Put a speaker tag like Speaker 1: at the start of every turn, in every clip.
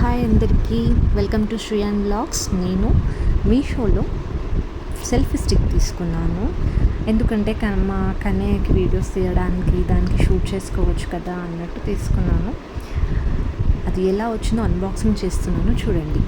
Speaker 1: Hi అందరికీ, welcome to Sriyan blogs. నేను మీషోలో సెల్ఫీ స్టిక్ తీసుకున్నాను. ఎందుకంటే మా కన్నయ్యకి వీడియోస్ తీయడానికి దానికి షూట్ చేసుకోవచ్చు కదా అన్నట్టు తీసుకున్నాను. అది ఎలా వచ్చిందో అన్బాక్సింగ్ చేస్తున్నాను, చూడండి.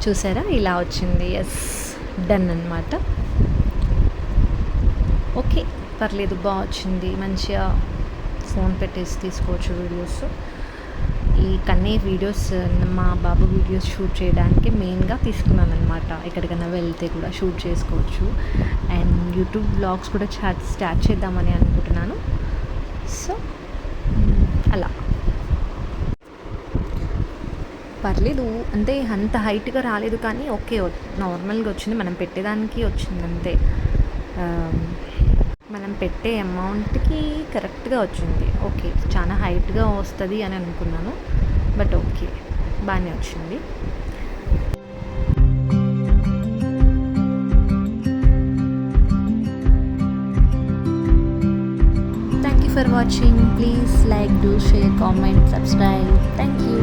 Speaker 1: చూసారా, ఇలా వచ్చింది. ఎస్, డన్ అన్నమాట. ఓకే, పర్లేదు, బాగా వచ్చింది. మంచిగా ఫోన్ పెట్టేసి తీసుకోవచ్చు వీడియోస్. ఈ కన్నయ్య వీడియోస్, మా బాబు వీడియోస్ షూట్ చేయడానికి మెయిన్గా తీసుకున్నాను అనమాట. ఎక్కడికైనా వెళ్తే కూడా షూట్ చేసుకోవచ్చు. అండ్ యూట్యూబ్ బ్లాగ్స్ కూడా స్టార్ట్ చేద్దామని అనుకుంటున్నాను. సో అలా పర్లేదు, అంటే అంత హైట్గా రాలేదు, కానీ ఓకే, నార్మల్గా వచ్చింది. మనం పెట్టేదానికి వచ్చింది అంతే. మనం పెట్టే అమౌంట్కి కరెక్ట్గా వచ్చింది. ఓకే, చాలా హైట్గా వస్తుంది అని అనుకున్నాను, బట్ ఓకే, బాగానే వచ్చింది. Thank you for watching. Please like, do, share, comment, subscribe. Thank you.